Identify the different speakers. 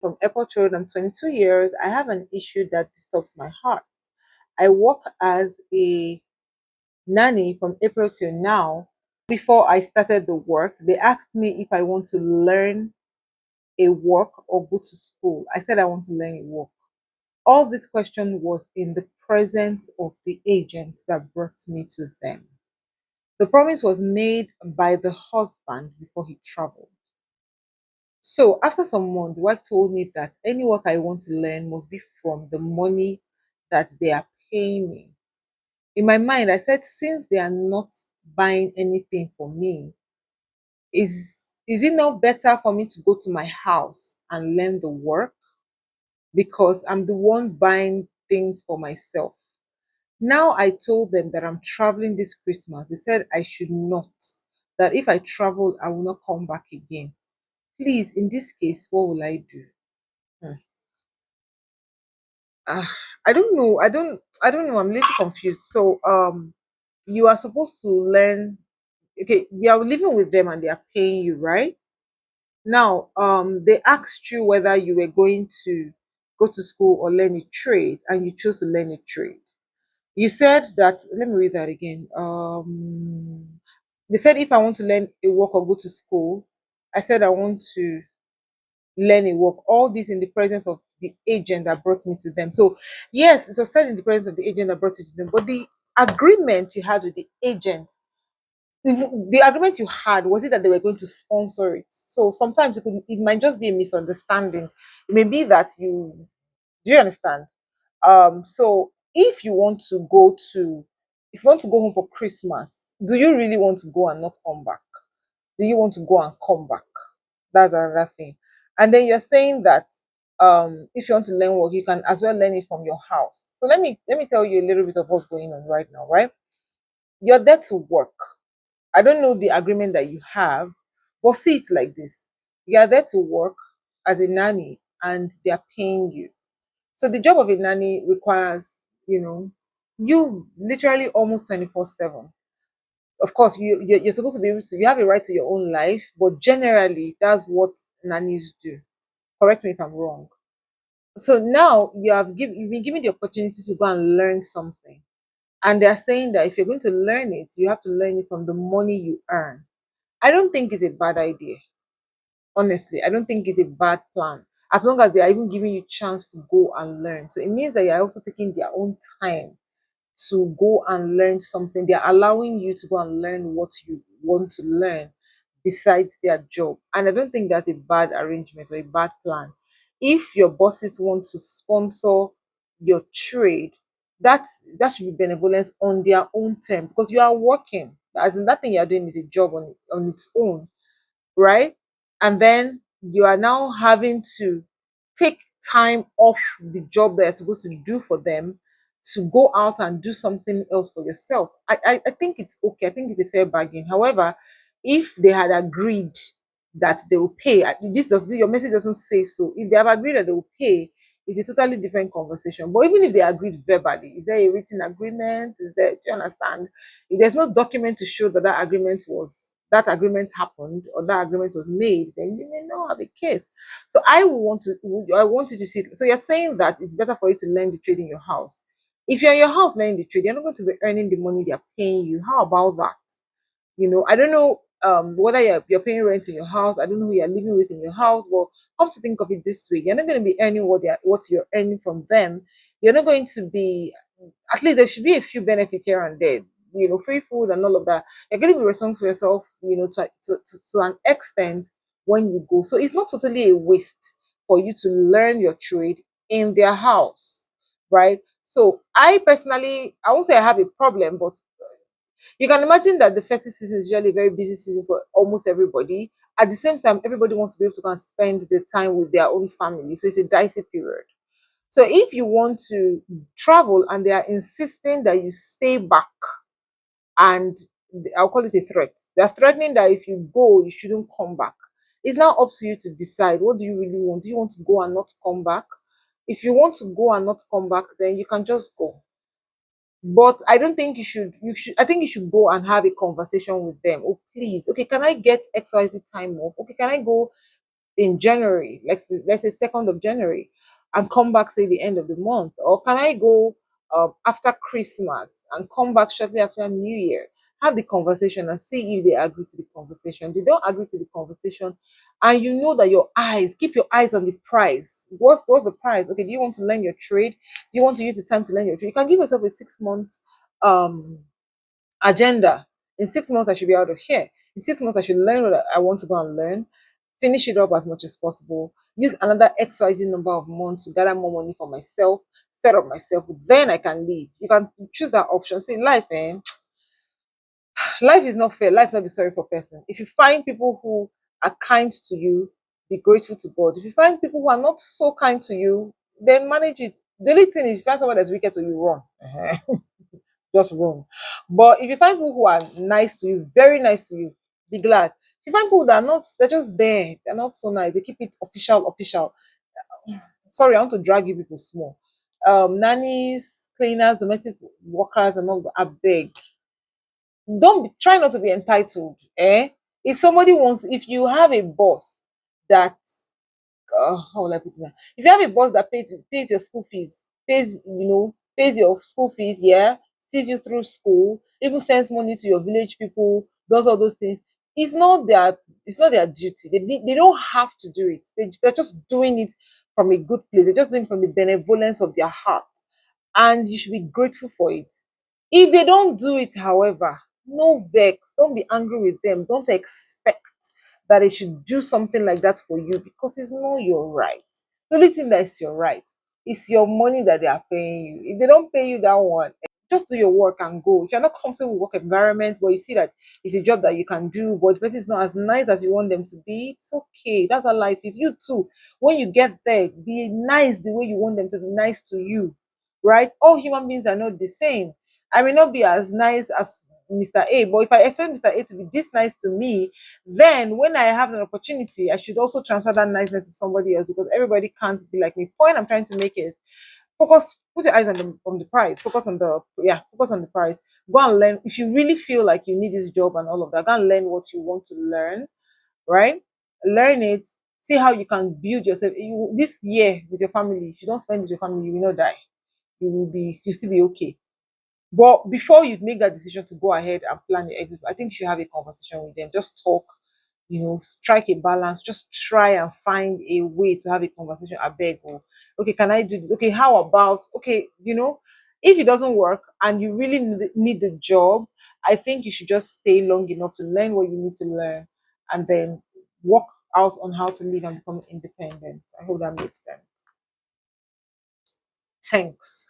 Speaker 1: from Airport Road. I'm 22 years. I have an issue that disturbs my heart. I work as a nanny from April till now. Before I started the work, they asked me if I want to learn a work or go to school. I said I want to learn a work. All this question was in the presence of the agent that brought me to them. The promise was made by the husband before he traveled. So after some months, the wife told me that any work I want to learn must be from the money that they are paying me. In my mind, I said, since they are not buying anything for me, is it not better for me to go to my house and learn the work because I'm the one buying things for myself? Now I told them that I'm traveling this Christmas. They said I should not, that if I travel, I will not come back again. Please, in this case, what will I do? Hmm. Ah, I don't know. I don't know. I'm a little confused. So you are supposed to learn. Okay, you are living with them and they are paying you, right? Now, they asked you whether you were going to go to school or learn a trade, and you chose to learn a trade. You said that, let me read that again. They said if I want to learn a work or go to school, I said I want to learn a work. All this in the presence of the agent that brought me to them. So, yes, it was said in the presence of the agent that brought you to them, but the agreement you had with the agent, the agreement you had, was it that they were going to sponsor it? So sometimes it might just be a misunderstanding. It may be that you, do you understand? So if you want to go home for Christmas, do you really want to go and not come back? Do you want to go and come back? That's another thing. And then you're saying that if you want to learn work, you can as well learn it from your house. So let me tell you a little bit of what's going on right now, right? You're there to work. I don't know the agreement that you have, but see it like this. You are there to work as a nanny and they are paying you. So the job of a nanny requires, you literally almost 24/7. Of course, you're supposed to be able to, you have a right to your own life, but generally, that's what nannies do. Correct me if I'm wrong. So now you've been given the opportunity to go and learn something. And they're saying that if you're going to learn it, you have to learn it from the money you earn. I don't think it's a bad idea. Honestly, I don't think it's a bad plan. As long as they are even giving you chance to go and learn. So it means that you're also taking their own time to go and learn something. They're allowing you to go and learn what you want to learn besides their job. And I don't think that's a bad arrangement or a bad plan. If your bosses want to sponsor your trade, that should be benevolence on their own term because you are working. As in that thing you're doing is a job on its own, right? And then you are now having to take time off the job that you're supposed to do for them to go out and do something else for yourself. I think it's okay. I think it's a fair bargain. However, if they had agreed that they will pay, your message doesn't say so. If they have agreed that they will pay, it's a totally different conversation. But even if they agreed verbally, is there a written agreement? Do you understand? If there's no document to show that that agreement happened or that agreement was made, then you may not have a case. So I want you to see. So you're saying that it's better for you to learn the trade in your house. If you're in your house learning the trade, you're not going to be earning the money they're paying you. How about that? I don't know whether you're paying rent in your house. I don't know who you're living with in your house, but come to think of it this way, you're not going to be earning what you're earning from them. You're not going to be, at least there should be a few benefits here and there, free food and all of that. You're going to be responsible for yourself, to an extent when you go. So it's not totally a waste for you to learn your trade in their house, right? So I personally, I won't say I have a problem, but you can imagine that the festive season is usually a very busy season for almost everybody. At the same time, everybody wants to be able to go and spend the time with their own family. So it's a dicey period. So if you want to travel and they are insisting that you stay back, and I'll call it a threat, they're threatening that if you go, you shouldn't come back. It's now up to you to decide, what do you really want? Do you want to go and not come back? If you want to go and not come back, then you can just go. But I don't think you should I think you should go and have a conversation with them. Oh, please, okay, can I get XYZ time off? Okay, can I go in January, let's say 2nd of January, and come back say the end of the month? Or can I go after Christmas and come back shortly after New Year? Have the conversation and see if they agree to the conversation. They don't agree to the conversation, and you know that keep your eyes on the price. What's the price? Okay, do you want to learn your trade? Do you want to use the time to learn your trade? You can give yourself a 6 months um agenda. In 6 months, I should be out of here. In 6 months, I should learn what I want to go and learn, finish it up as much as possible, use another XYZ number of months to gather more money for myself, set up myself, then I can leave. You can choose that option. See, life, life is not fair. Life not be sorry for person. If you find people who are kind to you, be grateful to God. If you find people who are not so kind to you, then manage it. The only thing is, if you find someone that's wicked to you, run. Just run. But if you find people who are nice to you, very nice to you, be glad. If you find people that are not, they're just there, they're not so nice, they keep it official, official. Sorry, I want to drag you people small. Nannies, cleaners, domestic workers, and all that, I beg. Try not to be entitled. If somebody wants, if you have a boss that how will I put it now? If you have a boss that pays your school fees, pays your school fees, yeah, sees you through school, even sends money to your village people, does all those things. It's not their duty. They don't have to do it. They're just doing it from a good place. They're just doing it from the benevolence of their heart, and you should be grateful for it. If they don't do it, however, no vex, don't be angry with them. Don't expect that they should do something like that for you because it's not your right. The only thing that is your right is your money that they are paying you. If they don't pay you that one, just do your work and go. If you're not comfortable with work environment, but you see that it's a job that you can do, but the person is not as nice as you want them to be, it's okay. That's how life is. You too, when you get there, be nice the way you want them to be nice to you, right? All human beings are not the same. I may not be as nice as Mr. A, but if I expect Mr. A to be this nice to me, then when I have an opportunity, I should also transfer that niceness to somebody else because everybody can't be like me. Point I'm trying to make is put your eyes on the price, focus on the price. Go and learn. If you really feel like you need this job and all of that, go and learn what you want to learn, right? Learn it, see how you can build yourself. This year with your family, if you don't spend it with your family, you will not die. You still be okay. But before you make that decision to go ahead and plan your exit, I think you should have a conversation with them. Just talk, strike a balance. Just try and find a way to have a conversation. I beg, oh, okay, can I do this? Okay, how about, okay, if it doesn't work and you really need the job, I think you should just stay long enough to learn what you need to learn and then work out on how to live and become independent. I hope that makes sense. Thanks.